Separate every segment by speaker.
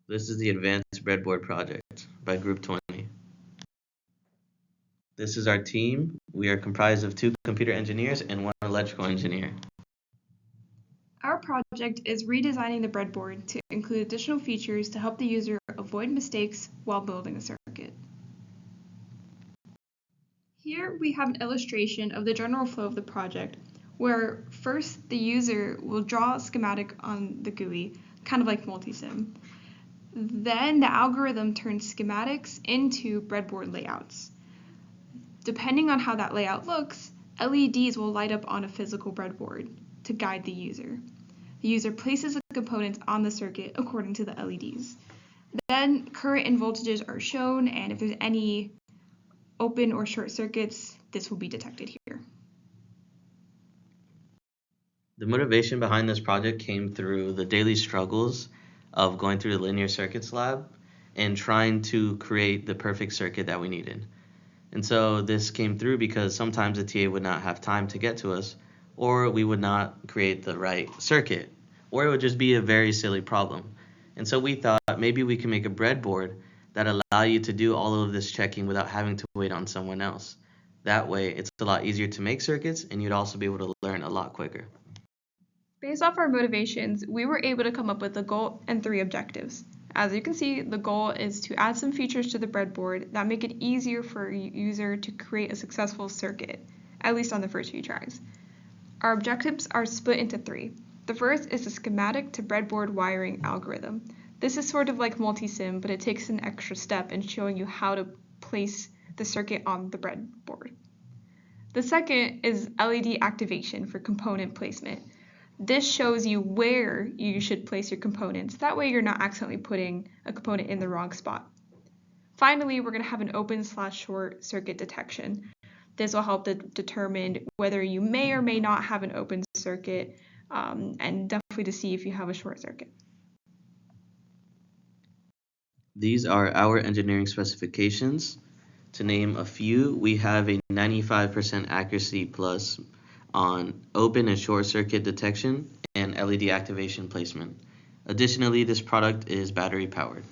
Speaker 1: This is the Advanced Breadboard project by Group 20. This is our team. We are comprised of 2 computer engineers and 1 electrical engineer.
Speaker 2: Our project is redesigning the breadboard to include additional features to help the user avoid mistakes while building a circuit. Here we have an illustration of the general flow of the project, where first the user will draw a schematic on the GUI, kind of like multisim. Then the algorithm turns schematics into breadboard layouts. Depending on how that layout looks, LEDs will light up on a physical breadboard to guide the user. The user places the components on the circuit according to the LEDs. Then current and voltages are shown, and if there's any open or short circuits, this will be detected here.
Speaker 1: The motivation behind this project came through the daily struggles of going through the linear circuits lab and trying to create the perfect circuit that we needed. And so this came through because sometimes the TA would not have time to get to us, or we would not create the right circuit, or it would just be a very silly problem. And so we thought maybe we can make a breadboard that allow you to do all of this checking without having to wait on someone else. That way it's a lot easier to make circuits, and you'd also be able to learn a lot quicker.
Speaker 2: Based off our motivations, we were able to come up with a goal and 3 objectives. As you can see, the goal is to add some features to the breadboard that make it easier for a user to create a successful circuit, at least on the first few tries. Our objectives are split into 3. The first is the schematic to breadboard wiring algorithm. This is sort of like multisim, but it takes an extra step in showing you how to place the circuit on the breadboard. The second is LED activation for component placement. This shows you where you should place your components. That way you're not accidentally putting a component in the wrong spot. Finally, we're going to have an open/short circuit detection. This will help to determine whether you may or may not have an open circuit, and definitely to see if you have a short circuit.
Speaker 1: These are our engineering specifications. To name a few, we have a 95% accuracy plus on open and short circuit detection and LED activation placement. Additionally, this product is battery powered.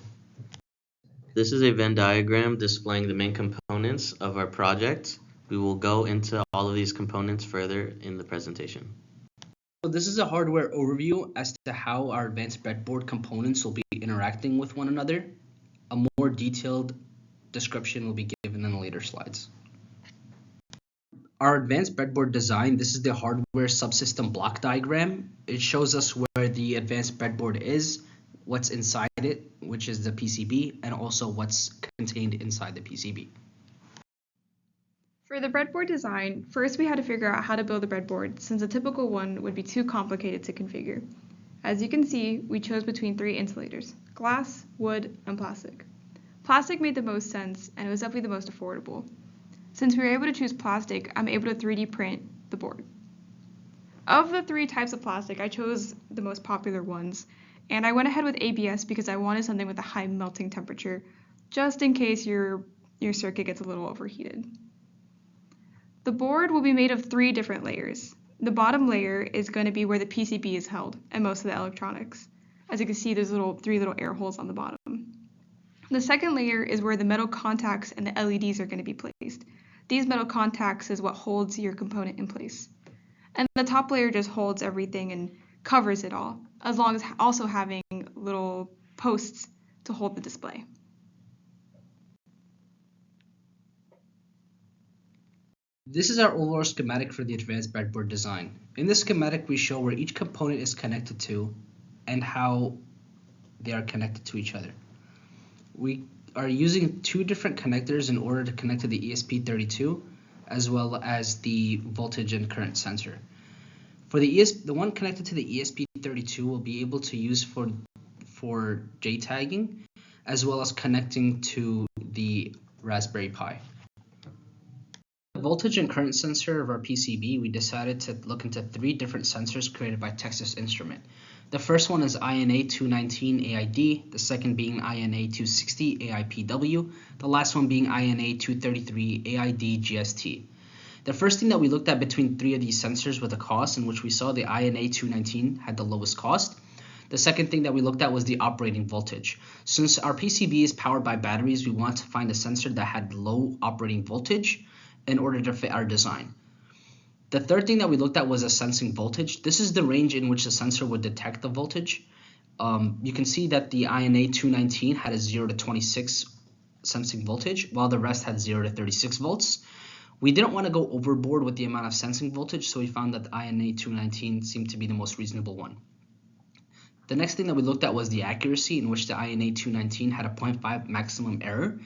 Speaker 1: This is a Venn diagram displaying the main components of our project. We will go into all of these components further in the presentation.
Speaker 3: So this is a hardware overview as to how our advanced breadboard components will be interacting with one another. A more detailed description will be given in the later slides. Our advanced breadboard design, this is the hardware subsystem block diagram. It shows us where the advanced breadboard is, what's inside it, which is the PCB, and also what's contained inside the PCB.
Speaker 2: For the breadboard design, first we had to figure out how to build a breadboard, since a typical one would be too complicated to configure. As you can see, we chose between 3 insulators: glass, wood, and plastic. Plastic made the most sense, and it was definitely the most affordable. Since we were able to choose plastic, I'm able to 3D print the board. Of the 3 types of plastic, I chose the most popular ones, and I went ahead with ABS because I wanted something with a high melting temperature, just in case your circuit gets a little overheated. The board will be made of 3 different layers. The bottom layer is going to be where the PCB is held and most of the electronics. As you can see, there's 3 little air holes on the bottom. The second layer is where the metal contacts and the LEDs are going to be placed. These metal contacts is what holds your component in place. And the top layer just holds everything and covers it all, as long as also having little posts to hold the display.
Speaker 3: This is our overall schematic for the advanced breadboard design. In this schematic, we show where each component is connected to and how they are connected to each other. We are using 2 different connectors in order to connect to the ESP32 as well as the voltage and current sensor. For the one connected to the ESP32 will be able to use for JTagging as well as connecting to the Raspberry Pi. The voltage and current sensor of our PCB, we decided to look into 3 different sensors created by Texas Instrument. The first one is INA219 AID, the second being INA260 AIPW, the last one being INA233 AID GST. The first thing that we looked at between 3 of these sensors was the cost, in which we saw the INA219 had the lowest cost. The second thing that we looked at was the operating voltage. Since our PCB is powered by batteries, we want to find a sensor that had low operating voltage in order to fit our design. The third thing that we looked at was a sensing voltage. This is the range in which the sensor would detect the voltage. You can see that the INA 219 had a 0 to 26 sensing voltage, while the rest had 0 to 36 volts. We didn't want to go overboard with the amount of sensing voltage, so we found that the INA 219 seemed to be the most reasonable one. The next thing that we looked at was the accuracy, in which the INA 219 had a 0.5 maximum error,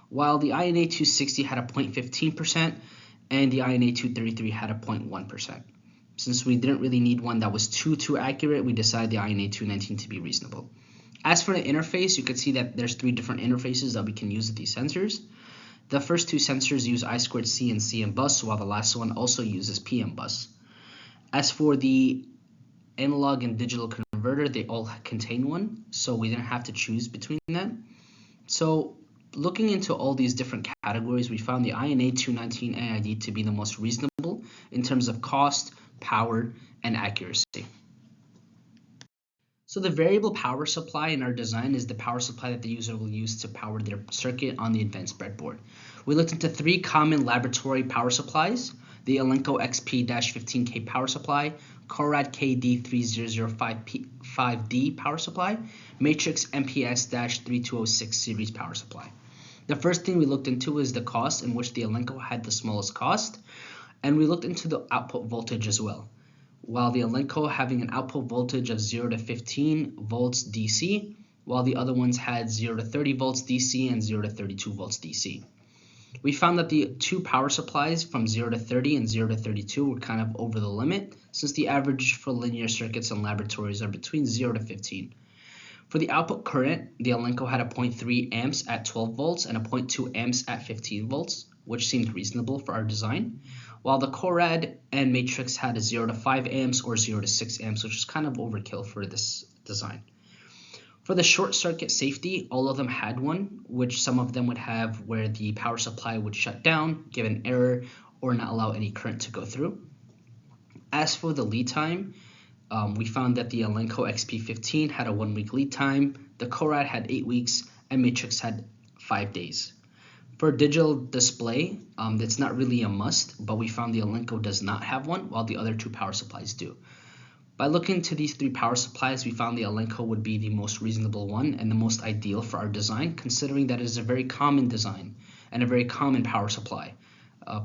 Speaker 3: while the INA 260 had a 0.15%, and the INA 233 had a 0.1%. Since we didn't really need one that was too accurate, we decided the INA 219 to be reasonable. As for the interface, you can see that there's 3 different interfaces that we can use with these sensors. The first 2 sensors use I2C and CM bus, while the last one also uses PM bus. As for the analog and digital converter, they all contain one, so we didn't have to choose between them. So looking into all these different categories, we found the INA 219 AID to be the most reasonable in terms of cost, power, and accuracy. So the variable power supply in our design is the power supply that the user will use to power their circuit on the advanced breadboard. We looked into 3 common laboratory power supplies: the Elenco XP-15K power supply, Corad KD3005D power supply, Matrix MPS-3206 series power supply. The first thing we looked into is the cost, in which the Elenco had the smallest cost, and we looked into the output voltage as well. While the Elenco having an output voltage of 0 to 15 volts DC, while the other ones had 0 to 30 volts DC and 0 to 32 volts DC. We found that the 2 power supplies from 0 to 30 and 0 to 32 were kind of over the limit, since the average for linear circuits and laboratories are between 0 to 15. For the output current, the Elenco had a 0.3 amps at 12 volts and a 0.2 amps at 15 volts, which seemed reasonable for our design, while the Corad and Matrix had a 0 to 5 amps or 0 to 6 amps, which is kind of overkill for this design. For the short circuit safety, all of them had one, which some of them would have where the power supply would shut down, give an error, or not allow any current to go through. As for the lead time, we found that the Elenco XP15 had a 1-week lead time, the Corad had 8 weeks, and Matrix had 5 days. For digital display, it's not really a must, but we found the Elenco does not have one, while the other 2 power supplies do. By looking to these 3 power supplies, we found the Elenco would be the most reasonable one and the most ideal for our design, considering that it is a very common design and a very common power supply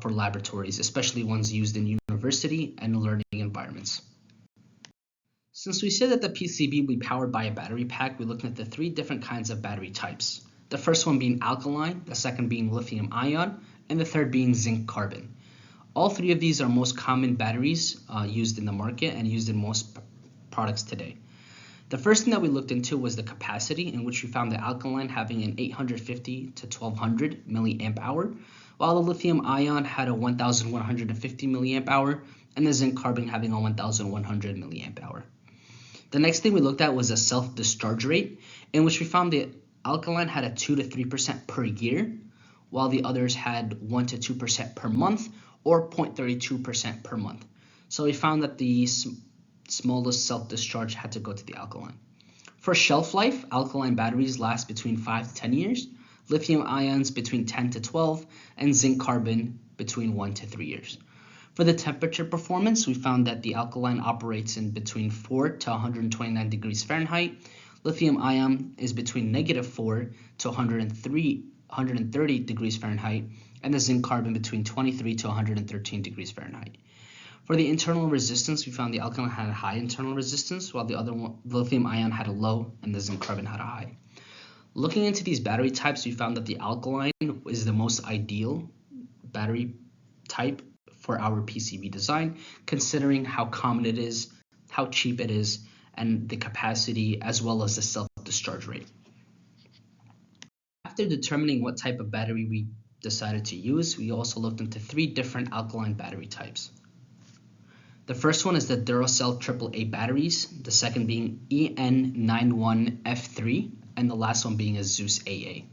Speaker 3: for laboratories, especially ones used in university and learning environments. Since we said that the PCB will be powered by a battery pack, we looked at the 3 different kinds of battery types. The first one being alkaline, the second being lithium ion, and the third being zinc carbon. All 3 of these are most common batteries used in the market and used in most products today. The first thing that we looked into was the capacity, in which we found the alkaline having an 850 to 1200 milliamp hour, while the lithium ion had a 1150 milliamp hour, and the zinc carbon having a 1100 milliamp hour. The next thing we looked at was a self-discharge rate, in which we found the alkaline had a 2 to 3% per year, while the others had 1 to 2% per month, or 0.32% per month. So we found that the smallest self-discharge had to go to the alkaline. For shelf life, alkaline batteries last between 5 to 10 years, lithium ions between 10 to 12, and zinc carbon between 1 to 3 years. For the temperature performance, we found that the alkaline operates in between 4 to 129 degrees Fahrenheit, lithium ion is between -4 to 130 degrees Fahrenheit, and the zinc carbon between 23 to 113 degrees Fahrenheit. For the internal resistance, we found the alkaline had a high internal resistance, while the other one, lithium ion, had a low, and the zinc carbon had a high. Looking into these battery types, we found that the alkaline is the most ideal battery type for our PCB design, considering how common it is, how cheap it is, and the capacity, as well as the self-discharge rate. After determining what type of battery we decided to use, we also looked into 3 different alkaline battery types. The first one is the Duracell AAA batteries, the second being EN91F3, and the last one being a Zeus AA.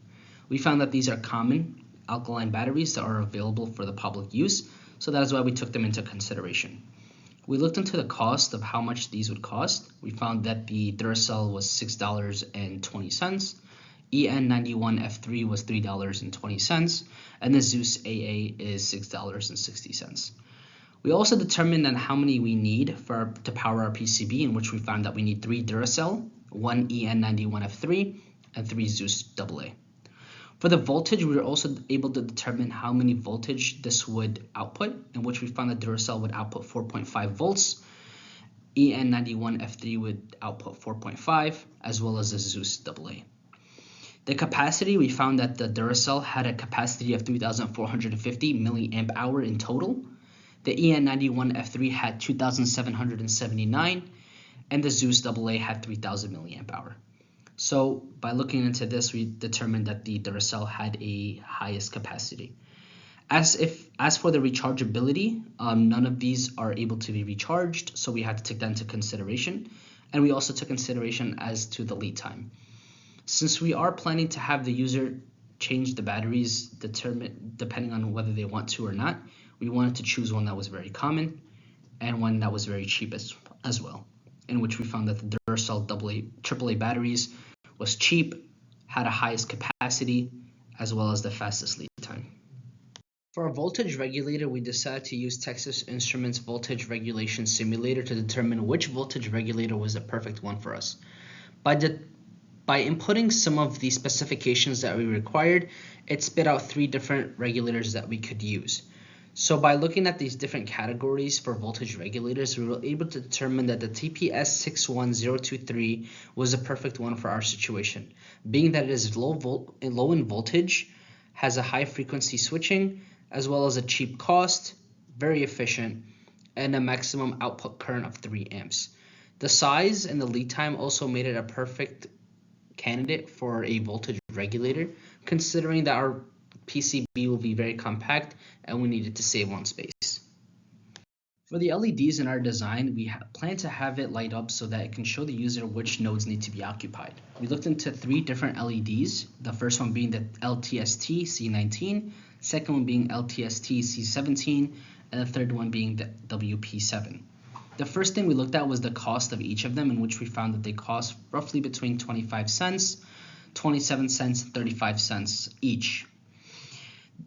Speaker 3: We found that these are common alkaline batteries that are available for the public use, so that is why we took them into consideration. We looked into the cost of how much these would cost. We found that the Duracell was $6.20, EN91F3 was $3.20, and the Zeus AA is $6.60. We also determined on how many we need to power our PCB, in which we found that we need 3 Duracell, 1 EN91F3, and 3 Zeus AA. For the voltage, we were also able to determine how many voltage this would output, in which we found that Duracell would output 4.5 volts, EN91F3 would output 4.5, as well as the Zeus AA. The capacity, we found that the Duracell had a capacity of 3,450 milliamp hour in total. The EN91F3 had 2,779, and the Zeus AA had 3,000 milliamp hour. So by looking into this, we determined that the Duracell had a highest capacity. As for the rechargeability, none of these are able to be recharged, so we had to take that into consideration. And we also took consideration as to the lead time. Since we are planning to have the user change the batteries depending on whether they want to or not, we wanted to choose one that was very common and one that was very cheap as well, in which we found that the Duracell AAA batteries was cheap, had a highest capacity, as well as the fastest lead time. For our voltage regulator, we decided to use Texas Instruments Voltage Regulation Simulator to determine which voltage regulator was the perfect one for us. By inputting some of the specifications that we required, it spit out 3 different regulators that we could use. So by looking at these different categories for voltage regulators, we were able to determine that the TPS61023 was a perfect one for our situation, being that it is low in voltage, has a high frequency switching, as well as a cheap cost, very efficient, and a maximum output current of 3 amps. The size and the lead time also made it a perfect candidate for a voltage regulator, considering that our PCB will be very compact and we needed to save on space. For the LEDs in our design, we plan to have it light up so that it can show the user which nodes need to be occupied. We looked into 3 different LEDs, the first one being the LTST C19, second one being LTST C17, and the third one being the WP7. The first thing we looked at was the cost of each of them, in which we found that they cost roughly between 25 cents, 27 cents, and 35 cents each.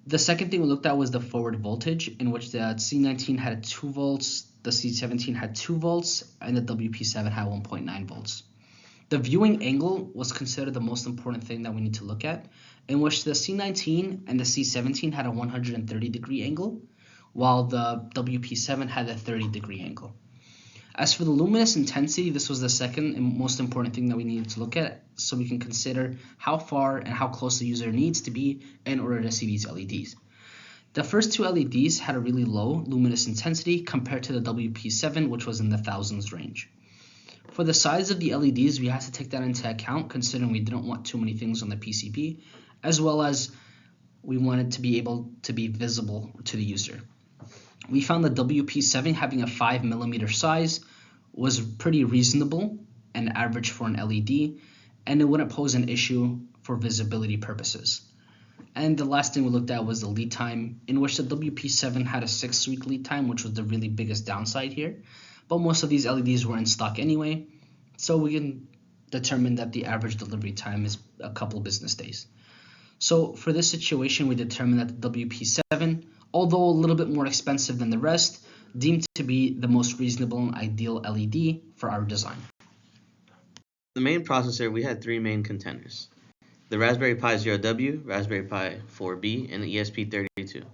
Speaker 3: The second thing we looked at was the forward voltage, in which the C19 had 2 volts, the C17 had 2 volts, and the WP7 had 1.9 volts. The viewing angle was considered the most important thing that we need to look at, in which the C19 and the C17 had a 130-degree angle, while the WP7 had a 30-degree angle. As for the luminous intensity, this was the second and most important thing that we needed to look at, so we can consider how far and how close the user needs to be in order to see these LEDs. The first 2 LEDs had a really low luminous intensity compared to the WP7, which was in the thousands range. For the size of the LEDs, we had to take that into account, considering we didn't want too many things on the PCB, as well as we wanted to be able to be visible to the user. We found the WP7 having a 5mm size was pretty reasonable and average for an LED, and it wouldn't pose an issue for visibility purposes. And the last thing we looked at was the lead time, in which the WP7 had a 6-week lead time, which was the really biggest downside here. But most of these LEDs were in stock anyway, so we can determine that the average delivery time is a couple business days. So for this situation, we determined that the WP7, although a little bit more expensive than the rest, deemed to be the most reasonable and ideal LED for our design.
Speaker 1: The main processor, we had 3 main contenders: the Raspberry Pi 0W, Raspberry Pi 4B, and the ESP32.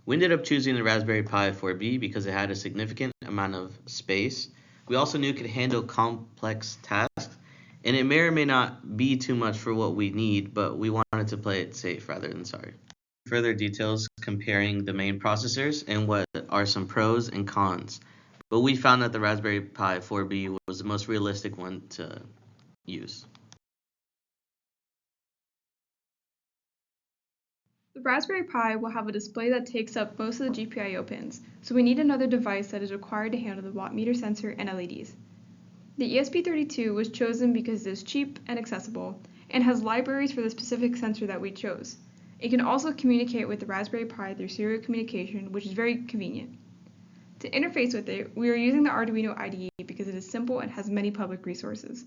Speaker 1: We ended up choosing the Raspberry Pi 4B because it had a significant amount of space. We also knew it could handle complex tasks, and it may or may not be too much for what we need, but we wanted to play it safe rather than sorry. Further details comparing the main processors and what are some pros and cons, but we found that the Raspberry Pi 4B was the most realistic one to use.
Speaker 2: The Raspberry Pi will have a display that takes up most of the GPIO pins, so we need another device that is required to handle the wattmeter sensor and LEDs. The ESP32 was chosen because it is cheap and accessible, and has libraries for the specific sensor that we chose. It can also communicate with the Raspberry Pi through serial communication, which is very convenient. To interface with it, we are using the Arduino IDE because it is simple and has many public resources.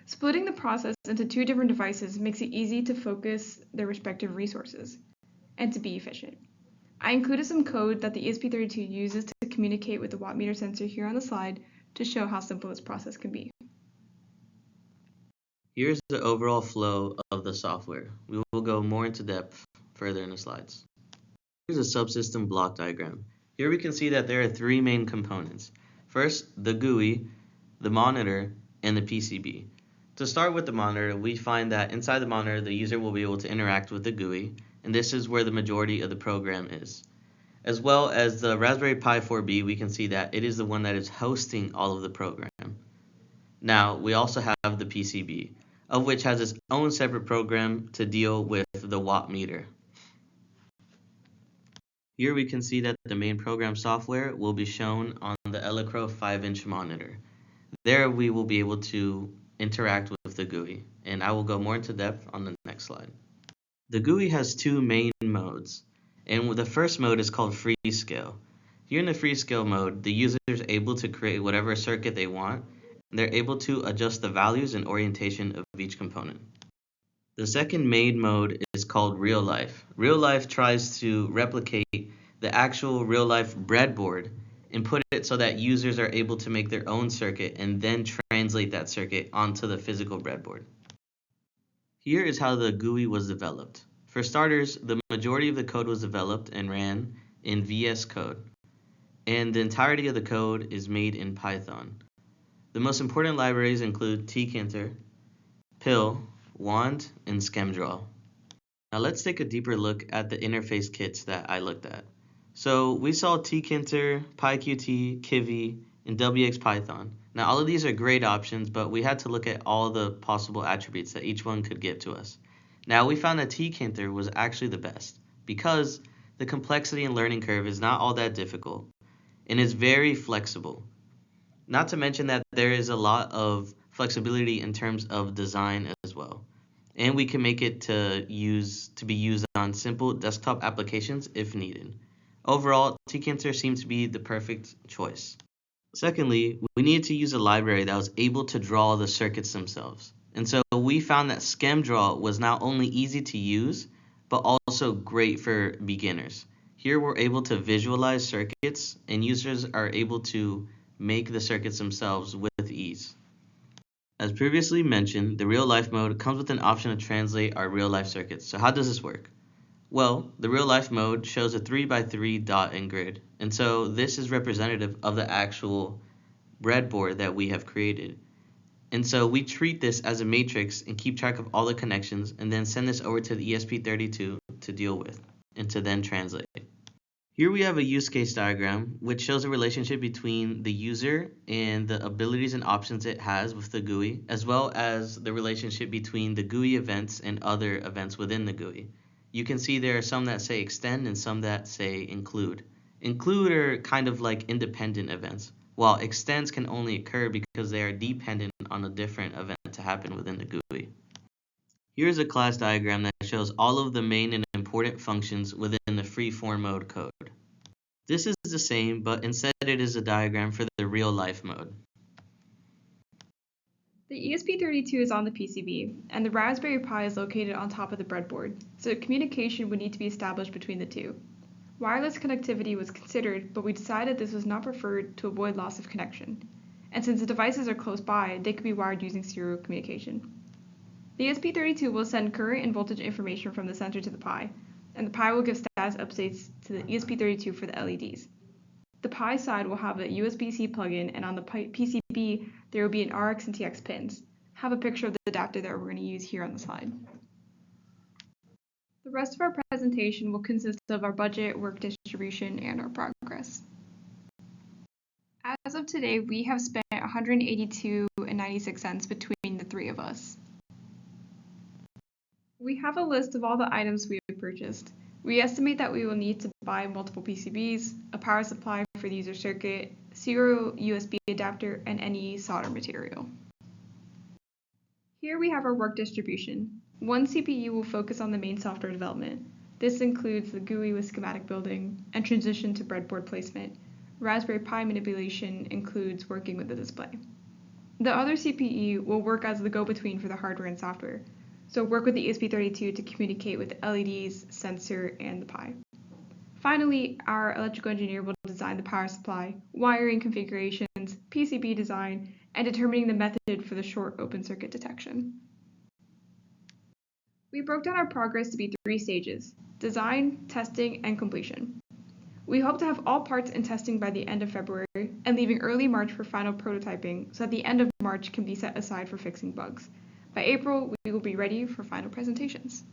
Speaker 2: Splitting the process into two different devices makes it easy to focus their respective resources and to be efficient. I included some code that the ESP32 uses to communicate with the wattmeter sensor here on the slide to show how simple this process can be.
Speaker 1: Here's the overall flow of the software. We will go more into depth further in the slides. Here's a subsystem block diagram. Here we can see that there are three main components. First, the GUI, the monitor, and the PCB. To start with the monitor, we find that inside the monitor, the user will be able to interact with the GUI, and this is where the majority of the program is. As well as the Raspberry Pi 4B, we can see that it is the one that is hosting all of the program. Now, we also have the PCB, of which has its own separate program to deal with the watt meter. Here we can see that the main program software will be shown on the Elecro 5-inch monitor. There we will be able to interact with the GUI, and I will go more into depth on the next slide. The GUI has two main modes, and the first mode is called Freescale. Here in the Freescale mode, the user is able to create whatever circuit they want, and they're able to adjust the values and orientation of each component. The second main mode is called Real Life. Real Life tries to replicate the actual real-life breadboard and put it so that users are able to make their own circuit and then translate that circuit onto the physical breadboard. Here is how the GUI was developed. For starters, the majority of the code was developed and ran in VS Code, and the entirety of the code is made in Python. The most important libraries include tkinter, pill, wand, and schemdraw. Now let's take a deeper look at the interface kits that I looked at. So we saw tkinter, pyqt, kivy, and wxPython. Now all of these are great options, but we had to look at all the possible attributes that each one could give to us. Now we found that tkinter was actually the best because the complexity and learning curve is not all that difficult and is very flexible. Not to mention that there is a lot of flexibility in terms of design as well. And we can make it to be used on simple desktop applications if needed. Overall, tkinter seems to be the perfect choice. Secondly, we needed to use a library that was able to draw the circuits themselves. And so we found that schemdraw was not only easy to use, but also great for beginners. Here we're able to visualize circuits, and users are able to make the circuits themselves with ease. As previously mentioned, the real life mode comes with an option to translate our real life circuits. So how does this work? Well, the real life mode shows a 3x3 dot and grid, and so this is representative of the actual breadboard that we have created. And so we treat this as a matrix and keep track of all the connections and then send this over to the ESP32 to deal with and to then translate. Here we have a use case diagram which shows a relationship between the user and the abilities and options it has with the GUI, as well as the relationship between the GUI events and other events within the GUI. You can see there are some that say extend and some that say include. Include are kind of like independent events, while extends can only occur because they are dependent on a different event to happen within the GUI. Here's a class diagram that shows all of the main and important functions within the free-form mode code. This is the same, but instead it is a diagram for the real-life mode.
Speaker 2: The ESP32 is on the PCB, and the Raspberry Pi is located on top of the breadboard, so communication would need to be established between the two. Wireless connectivity was considered, but we decided this was not preferred to avoid loss of connection. And since the devices are close by, they could be wired using serial communication. The ESP32 will send current and voltage information from the sensor to the Pi, and the Pi will give status updates to the ESP32 for the LEDs. The Pi side will have a USB-C plug-in, and on the PCB there will be an RX and TX pins. I have a picture of the adapter that we're going to use here on the slide. The rest of our presentation will consist of our budget, work distribution, and our progress. As of today, we have spent $182.96 between the three of us. We have a list of all the items we have purchased. We estimate that we will need to buy multiple PCBs, a power supply for the user circuit, serial USB adapter, and any solder material. Here we have our work distribution. One CPU will focus on the main software development. This includes the GUI with schematic building and transition to breadboard placement, Raspberry Pi manipulation includes working with the display. The other CPE will work as the go-between for the hardware and software, so work with the ESP32 to communicate with the LEDs, sensor, and the Pi. Finally, our electrical engineer will design the power supply, wiring configurations, PCB design, and determining the method for the short open circuit detection. We broke down our progress to be 3 stages: design, testing, and completion. We hope to have all parts in testing by the end of February and leaving early March for final prototyping so that the end of March can be set aside for fixing bugs. By April, we will be ready for final presentations.